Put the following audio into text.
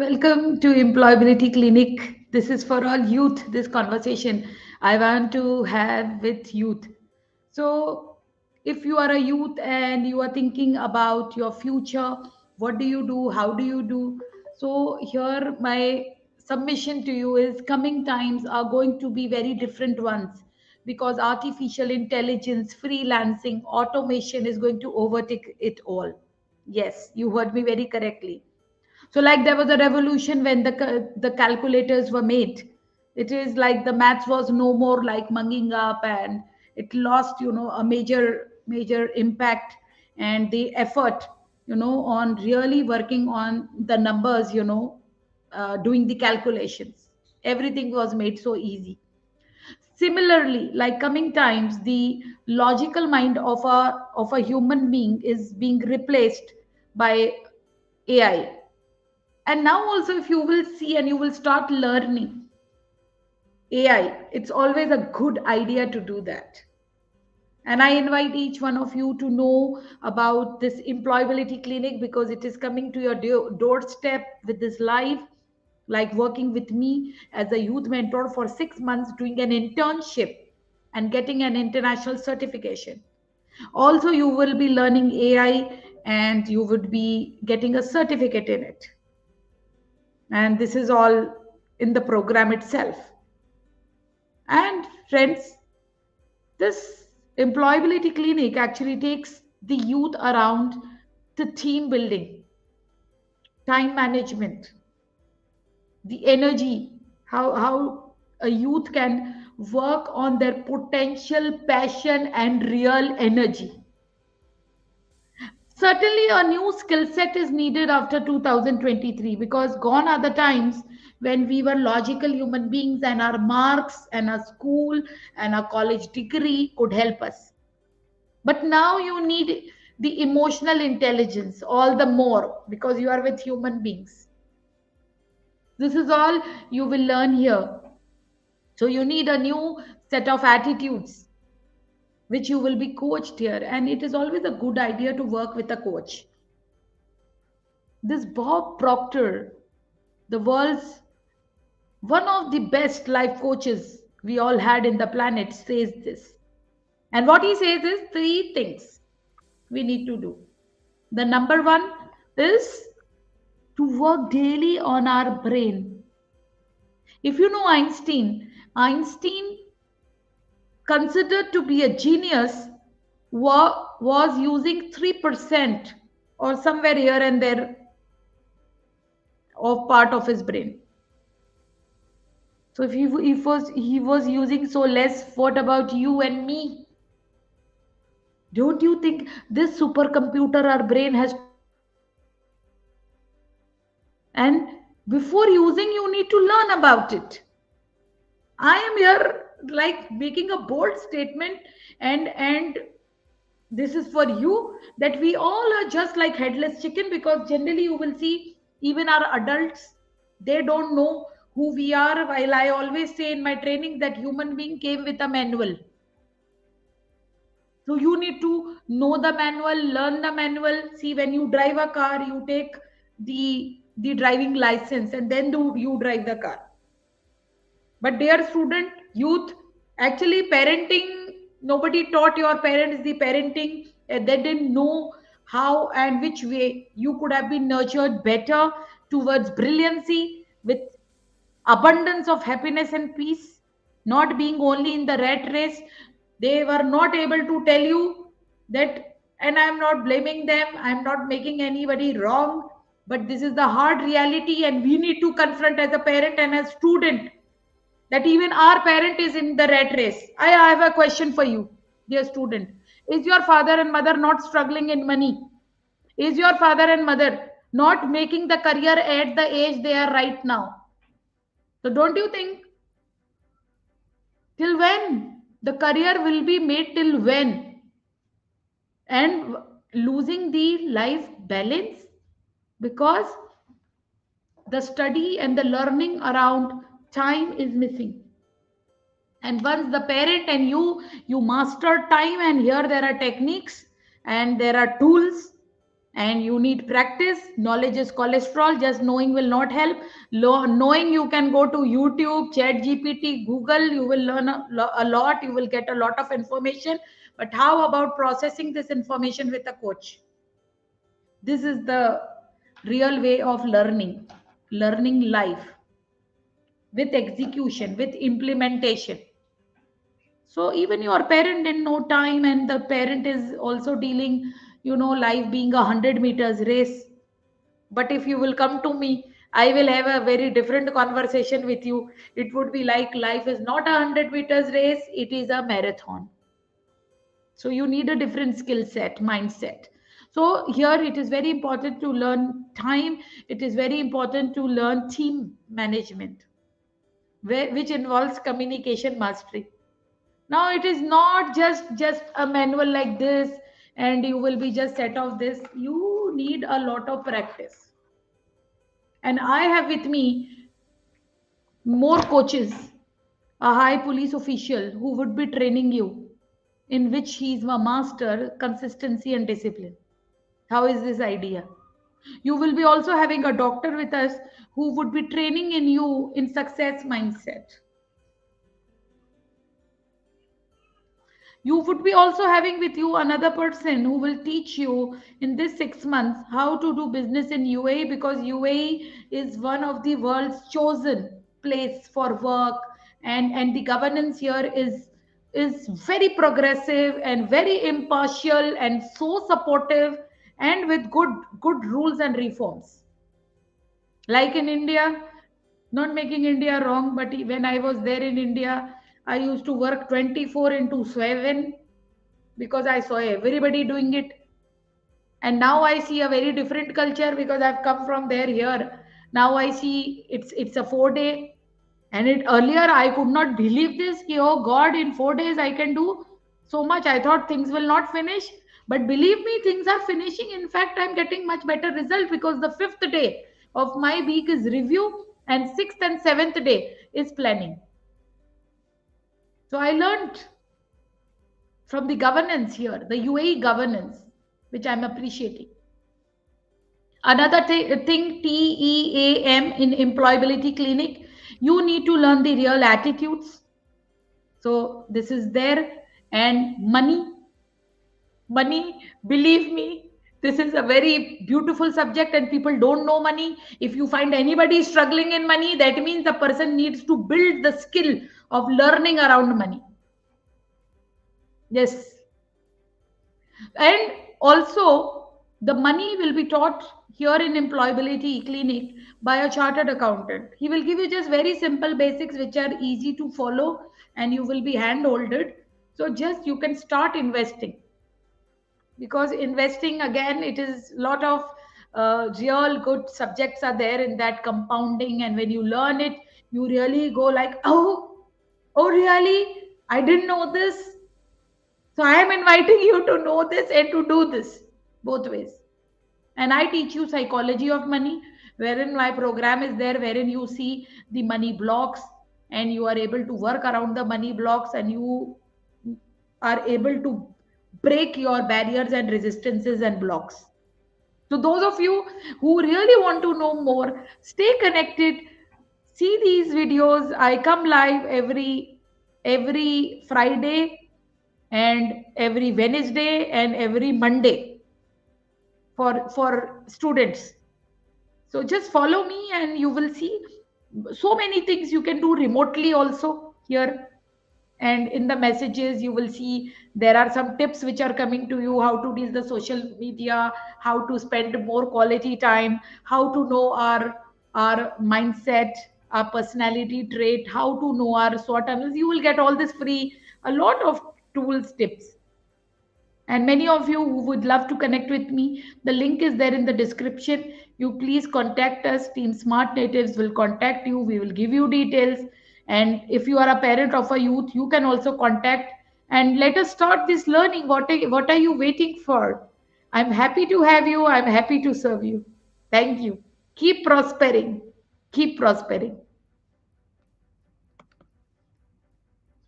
Welcome to Employability Clinic. This is for all youth. This conversation I want to have with youth. So, if you are a youth and you are thinking about your future, what do you do? How do you do? So, here my submission to you is coming times are going to be very different ones because artificial intelligence, freelancing, automation is going to overtake it all. Yes, you heard me very correctly. So like there was a revolution when the calculators were made. It is like the maths was no more like munging up, and it lost a major impact, and the effort on really working on the numbers, doing the calculations, everything was made so easy. Similarly, like coming times, the logical mind of a human being is being replaced by AI. And now also, if you will see and you will start learning AI, it's always a good idea to do that. And I invite each one of you to know about this employability clinic because it is coming to your doorstep with this live, like working with me as a youth mentor for 6 months, doing an internship and getting an international certification. Also, you will be learning AI and you would be getting a certificate in it. And this is all in the program itself. And friends, this employability clinic actually takes the youth around the team building, time management, the energy, how a youth can work on their potential, passion, and real energy. Certainly, a new skill set is needed after 2023 because gone are the times when we were logical human beings and our marks and our school and our college degree could help us. But now you need the emotional intelligence all the more because you are with human beings. This is all you will learn here. So you need a new set of attitudes which you will be coached here. And it is always a good idea to work with a coach. This Bob Proctor, the world's one of the best life coaches we all had in the planet, says this. And what he says is three things we need to do. The number one is to work daily on our brain. If you know Einstein considered to be a genius was using 3% or somewhere here and there of part of his brain. So if he was using so less, what about you and me? Don't you think this supercomputer our brain has to use? And before using, you need to learn about it. I am here like making a bold statement, and this is for you, that we all are just like headless chicken because generally you will see even our adults, they don't know who we are. While I always say in my training that human being came with a manual. So you need to know the manual, learn the manual. See, when you drive a car, you take the driving license and then do you drive the car. But dear student, youth, actually parenting, nobody taught your parents the parenting. They didn't know how and which way you could have been nurtured better towards brilliancy with abundance of happiness and peace, not being only in the rat race. They were not able to tell you that, and I'm not blaming them, I'm not making anybody wrong, but this is the hard reality, and we need to confront as a parent and as student that even our parent is in the rat race. I have a question for you, dear student. Is your father and mother not struggling in money? Is your father and mother not making the career at the age they are right now? So don't you think till when the career will be made, till when? And losing the life balance because the study and the learning around time is missing. And once the parent and you master time, and here there are techniques and there are tools, and you need practice. Knowledge is cholesterol, just knowing will not help. Knowing, you can go to YouTube, Chat GPT, Google, you will learn a lot, you will get a lot of information. But how about processing this information with a coach? This is the real way of learning life, with execution, with implementation. So even your parent in no time, and the parent is also dealing, life being 100 meters race. But if you will come to me, I will have a very different conversation with you. It would be like, life is not 100 meters race, it is a marathon. So you need a different skill set, mindset. So here it is very important to learn time. It is very important to learn team management, which involves communication mastery. Now it is not just a manual like this, and you will be just set of this. You need a lot of practice. And I have with me more coaches, a high police official who would be training you, in which he is a master consistency and discipline. How is this idea? You will be also having a doctor with us who would be training in you in success mindset. You would be also having with you another person who will teach you in this 6 months how to do business in UAE, because UAE is one of the world's chosen place for work, and the governance here is very progressive and very impartial and so supportive, and with good rules and reforms. Like in India, not making India wrong, but when I was there in India, I used to work 24 into 7 because I saw everybody doing it. And now I see a very different culture because I've come from there here. Now I see it's a 4 day. And it earlier I could not believe this. Ki, oh God, in 4 days I can do so much. I thought things will not finish. But believe me, things are finishing. In fact, I'm getting much better result, because the 5th day of my week is review, and 6th and 7th day is planning. So I learned from the governance here, the UAE governance, which I'm appreciating. Another thing, TEAM in employability clinic, you need to learn the real attitudes. So this is there. And money, believe me, this is a very beautiful subject, and people don't know money. If you find anybody struggling in money, that means the person needs to build the skill of learning around money. Yes. And also, the money will be taught here in employability clinic by a chartered accountant. He will give you just very simple basics which are easy to follow, and you will be hand-holded. So just you can start investing, because investing, again, it is lot of real good subjects are there in that, compounding. And when you learn it, you really go like, oh really, I didn't know this. So I am inviting you to know this and to do this both ways. And I teach you psychology of money, wherein my program is there, wherein you see the money blocks, and you are able to work around the money blocks, and you are able to break your barriers and resistances and blocks. So those of you who really want to know more, stay connected. See these videos. I come live every Friday, and every Wednesday, and every Monday for students. So just follow me, and you will see so many things you can do remotely also here. And in the messages, you will see there are some tips which are coming to you: how to deal the social media, how to spend more quality time, how to know our mindset, our personality trait, how to know our SWOT analysis. You will get all this free, a lot of tools, tips. And many of you who would love to connect with me, the link is there in the description. You please contact us. Team Smart Natives will contact you. We will give you details. And if you are a parent of a youth, you can also contact, and let us start this learning. What are you waiting for? I'm happy to have you. I'm happy to serve you. Thank you. Keep prospering. Keep prospering.